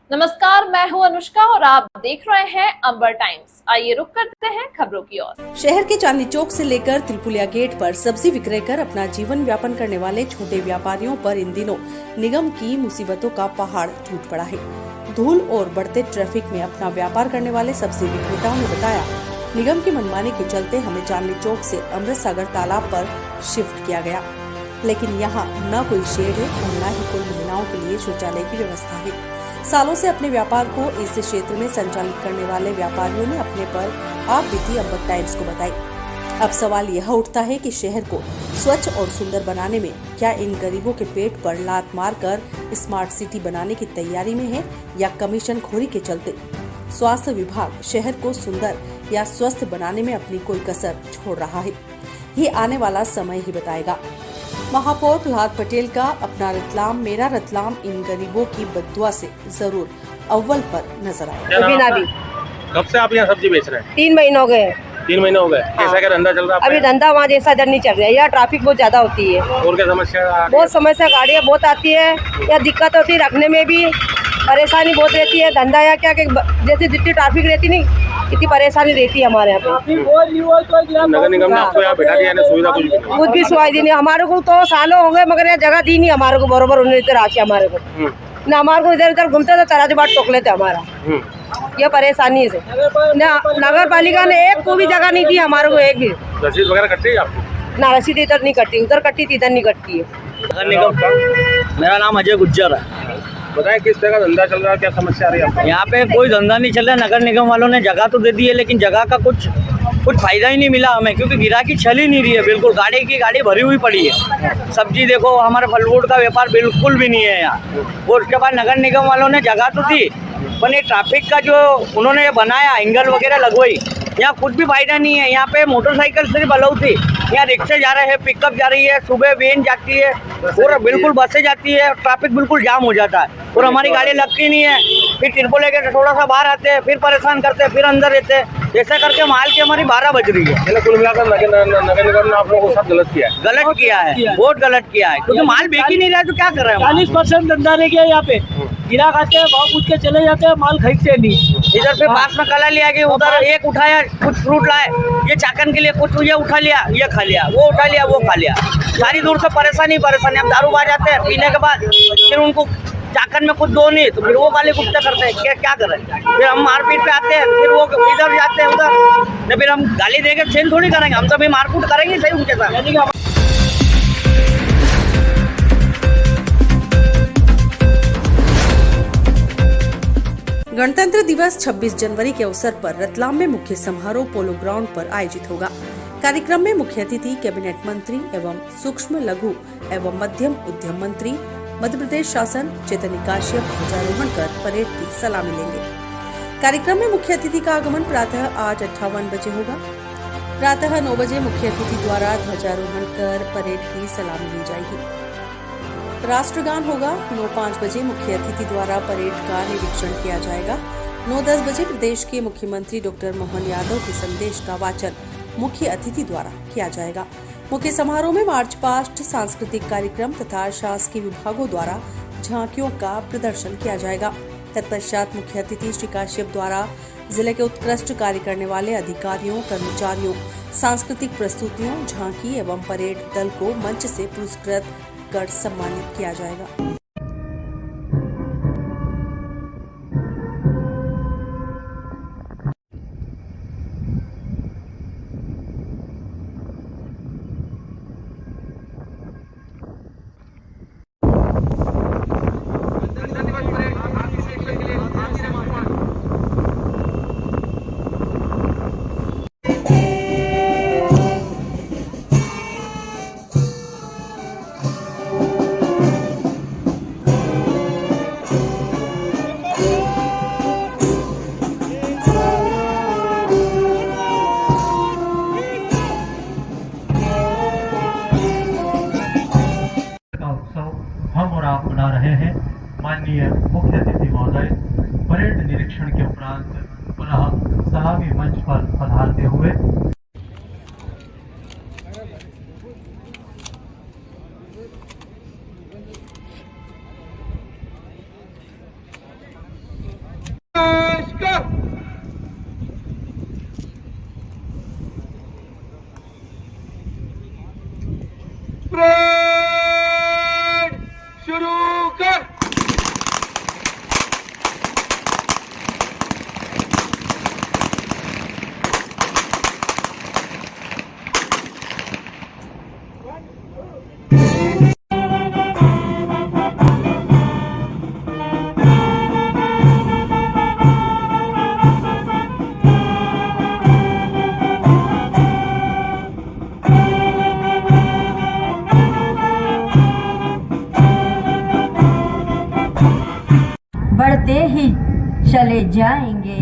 नमस्कार, मैं हूं अनुष्का और आप देख रहे हैं अंबर टाइम्स। आइए रुक करते हैं खबरों की ओर। शहर के चांदनी चौक से लेकर त्रिपुलिया गेट पर सब्जी विक्रय कर अपना जीवन व्यापन करने वाले छोटे व्यापारियों पर इन दिनों निगम की मुसीबतों का पहाड़ टूट पड़ा है। धूल और बढ़ते ट्रैफिक में अपना व्यापार करने वाले सब्जी विक्रेताओं ने बताया, निगम की मनमानी के चलते हमें चांदनी चौक से अमृत सागर तालाब पर शिफ्ट किया गया, लेकिन यहाँ न कोई शेड है और न ही कोई महिलाओं के लिए शौचालय की व्यवस्था है। सालों से अपने व्यापार को इस क्षेत्र में संचालित करने वाले व्यापारियों ने अपने पर आप बीती अंबर टाइम्स को बताई। अब सवाल यह उठता है कि शहर को स्वच्छ और सुंदर बनाने में क्या इन गरीबों के पेट पर लात मारकर स्मार्ट सिटी बनाने की तैयारी में है या कमीशन खोरी के चलते स्वास्थ्य विभाग शहर को सुंदर या स्वस्थ बनाने में अपनी कोई कसर छोड़ रहा है। ये आने वाला समय ही बताएगा। महापौर प्रहलाद पटेल का अपना रतलाम मेरा रतलाम इन गरीबों की बद्दुआ से जरूर अव्वल पर नजर आया। कब से आप यहाँ सब्जी बेच रहे हैं? 3 महीने हो गए। 3 महीने हो गए। कैसा क्या धंधा चल रहा है? अभी धंधा वहाँ जैसा इधर नहीं चल रहा है। यहाँ ट्रैफिक बहुत ज्यादा होती है। और क्या समस्या? बहुत समस्या, गाड़ियाँ बहुत आती है, या दिक्कत होती है, रखने में भी परेशानी बहुत रहती है। धंधा या क्या जैसे जितनी ट्रैफिक रहती नहीं, इतनी परेशानी रहती है हमारे यहाँ पे। नगर निगम ने आपको यहाँ बैठा दिया है, सुविधा कुछ भी सुविधा दी नहीं हमारे को। तो सालों हो गए मगर यहाँ जगह दी नहीं हमारे को बरोबर। उन्होंने इधर आके हमारे को न हमारे को इधर उधर घूमते थे, तराजू बाट टोक लेते हमारा। ये परेशानी से नगर पालिका ने एक को भी जगह नहीं दी हमारे को, एक भी। रसीद वगैरह कटती है आपको? ना रसीद इधर नहीं कटती, उधर कटती थी, इधर नहीं कटती है। नगर निगम, मेरा नाम अजय गुज्जर है। बताएं किस तरह का धंधा चल रहा है, क्या समस्या आ रही है आपको? यहाँ पे कोई धंधा नहीं चल रहा है। नगर निगम वालों ने जगह तो दे दी है, लेकिन जगह का कुछ फायदा ही नहीं मिला हमें, क्योंकि गिराकी चल ही नहीं रही है। बिल्कुल गाड़ी की गाड़ी भरी हुई पड़ी है। सब्जी देखो, हमारे फल फ्रूट का व्यापार बिल्कुल भी नहीं है यहाँ। और उसके बाद नगर निगम वालों ने जगह तो दी, पर ये ट्रैफिक का जो उन्होंने बनाया एंगल वगैरह लगवाई, यहाँ कुछ भी फायदा नहीं है। यहाँ पे मोटरसाइकिल सिर्फ अलाउ थी, यहाँ रिक्शे जा रहे हैं, पिकअप जा रही है, सुबह वैन जाती है और बिल्कुल बसें जाती है। ट्रैफिक बिल्कुल जाम हो जाता है और हमारी गाड़ी लगती नहीं है। फिर तिरपो लेकर थोड़ा सा बाहर आते हैं, फिर परेशान करते हैं, फिर अंदर रहते हैं। ऐसा करके माल की हमारी 12 बज रही है। कुल मिलाकर नगर निगम ने आप लोगों को सब गलत किया है। गलत किया है, बहुत गलत किया है, क्योंकि माल बेच ही नहीं रहा है तो क्या कर रहे हैं। 40% धंधा रह गया यहाँ पे। गिरा खाते हैं, भाव पूछ के चले जाते हैं, माल खरीदते नहीं। इधर पे पास में कला लिया कि उधर एक उठाया, कुछ फ्रूट लाए, ये चाकन के लिए कुछ ये उठा लिया, ये खा लिया, वो उठा लिया, वो खा लिया। सारी दूर से परेशानी। हम दारू बाज जाते हैं, पीने के बाद फिर उनको चाकन में कुछ दो नहीं तो फिर वो गाली गुप्ता करते हैं। क्या करें? फिर हम मारपीट पे आते हैं, फिर वो इधर जाते हैं उधर, तो फिर हम गाली देकर चेंज थोड़ी करेंगे। हम तो भी मारकूट करेंगे सही उनके साथ। गणतंत्र दिवस 26 जनवरी के अवसर पर रतलाम में मुख्य समारोह पोलो ग्राउंड पर आयोजित होगा। कार्यक्रम में मुख्य अतिथि कैबिनेट मंत्री एवं सूक्ष्म लघु एवं मध्यम उद्यम मंत्री मध्य प्रदेश शासन चैतन्य काश्यप ध्वजारोहण कर परेड की सलामी लेंगे। कार्यक्रम में मुख्य अतिथि का आगमन प्रातः 8:58 बजे होगा। प्रातः 9 बजे मुख्य अतिथि द्वारा ध्वजारोहण कर परेड की सलामी ली जाएगी। राष्ट्रगान होगा। 9:05 बजे मुख्य अतिथि द्वारा परेड का निरीक्षण किया जाएगा। 9:10 बजे प्रदेश के मुख्यमंत्री डॉक्टर मोहन यादव के संदेश का वाचन मुख्य अतिथि द्वारा किया जाएगा। मुख्य समारोह में मार्च पास्ट, सांस्कृतिक कार्यक्रम तथा शासकीय विभागों द्वारा झांकियों का प्रदर्शन किया जाएगा। तत्पश्चात मुख्य अतिथि श्री काश्यप द्वारा जिले के उत्कृष्ट कार्य करने वाले अधिकारियों, कर्मचारियों, सांस्कृतिक प्रस्तुतियों, झांकी एवं परेड दल को मंच से पुरस्कृत कर सम्मानित किया जाएगा। जाएंगे,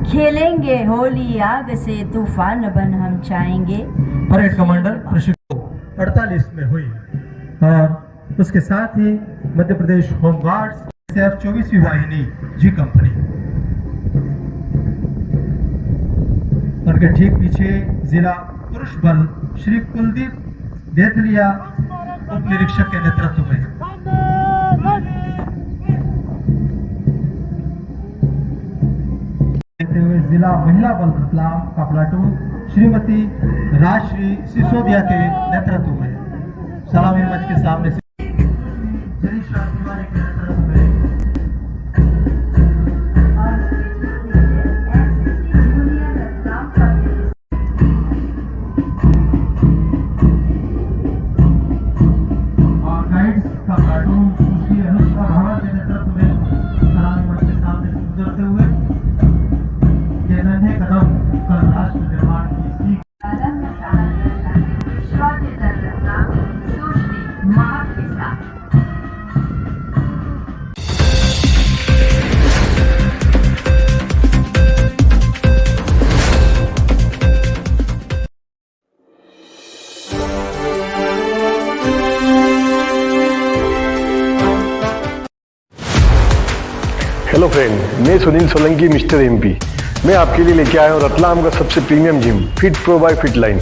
खेलेंगे होली आग से, तूफान बन हम छाएंगे। परेड कमांडर प्रशिक्षण 48 में हुई और उसके साथ ही मध्य प्रदेश होमगार्ड्स SAF 24वीं वाहिनी जी कंपनी, उनके ठीक पीछे जिला पुरुष बल श्री कुलदीप देथलिया उप निरीक्षक के नेतृत्व में, हुए जिला महिला बल रतलाम का प्लाटून श्रीमती राजश्री सिसोदिया के नेतृत्व में, सलामी मंच के सामने से जरीशा तिवारी के नेतृत्व में, और गाइड्स का प्लाटून श्री अनुष्का भावा के नेतृत्व में सलामी मंच के सामने से गुजरते हुए कदम कल राष्ट्र निर्माण की सीख। हेलो फ्रेंड, मैं सुनील सोलंकी मिस्टर MP। मैं आपके लिए लेके आया हूँ रतलाम का सबसे premium gym Fit Pro by Fitline.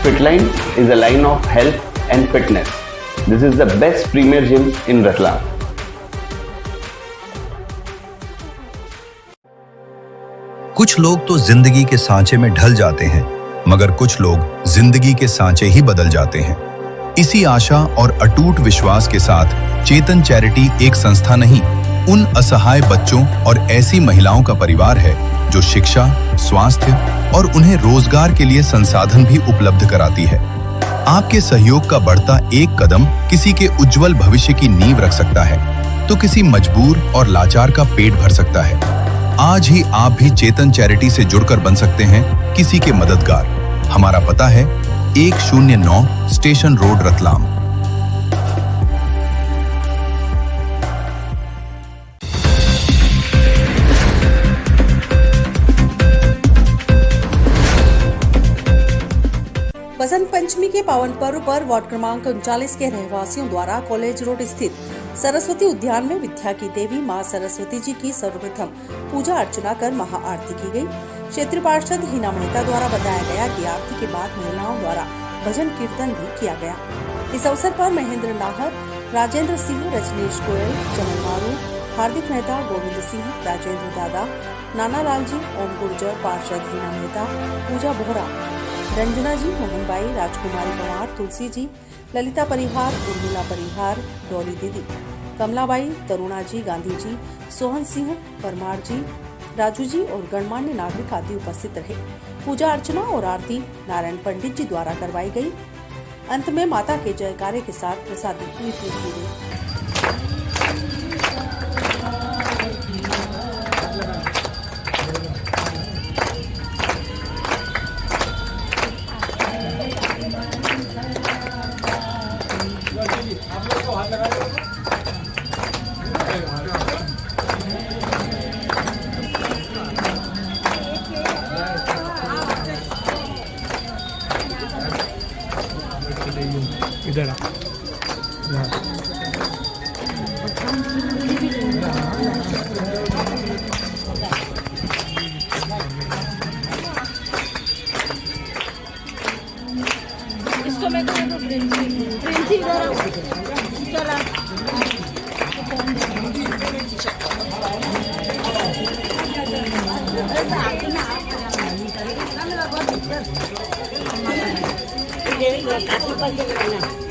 Fitline is a line of health and fitness. This is the best premier gym in Ratlam. कुछ लोग तो जिंदगी के सांचे में ढल जाते हैं, मगर कुछ लोग जिंदगी के सांचे ही बदल जाते हैं। इसी आशा और अटूट विश्वास के साथ चेतन चैरिटी एक संस्था नहीं, उन असहाय बच्चों और ऐसी महिलाओं का परिवार है जो शिक्षा, स्वास्थ्य और उन्हें रोजगार के लिए संसाधन भी उपलब्ध कराती है। आपके सहयोग का बढ़ता एक कदम किसी के उज्जवल भविष्य की नींव रख सकता है, तो किसी मजबूर और लाचार का पेट भर सकता है। आज ही आप भी चेतन चैरिटी से जुड़कर बन सकते हैं किसी के मददगार। हमारा पता है 109 स्टेशन रोड, रतलाम। बसंत पंचमी के पावन पर्व पर वार्ड क्रमांक 39 के रहवासियों द्वारा कॉलेज रोड स्थित सरस्वती उद्यान में विद्या की देवी मां सरस्वती जी की सर्वप्रथम पूजा अर्चना कर महाआरती की गई। क्षेत्रीय पार्षद हिना मेहता द्वारा बताया गया कि आरती के बाद महिलाओं द्वारा भजन कीर्तन भी किया गया। इस अवसर पर महेंद्र नाहर, राजेंद्र सिंह, रजनीश गोयल, चमन मारू, हार्दिक मेहता, गोविंद सिंह, राजेंद्र दादा, नाना लाल जी, ओम गुर्जर, पार्षद हिना मेहता, पूजा बोहरा, रंजना जी, मोहन बाई, राजकुमारी पवार, तुलसी जी, ललिता परिहार, उर्मिला परिहार, डॉली दीदी, कमलाबाई, तरुणा जी, गांधी जी, सोहन सिंह, परमार जी, राजू जी और गणमान्य नागरिक आदि उपस्थित रहे। पूजा अर्चना और आरती नारायण पंडित जी द्वारा करवाई गई। अंत में माता के जयकारे के साथ प्रसादी वितरित की गई। इधर इसको मैं प्रिंसी चला काशी पर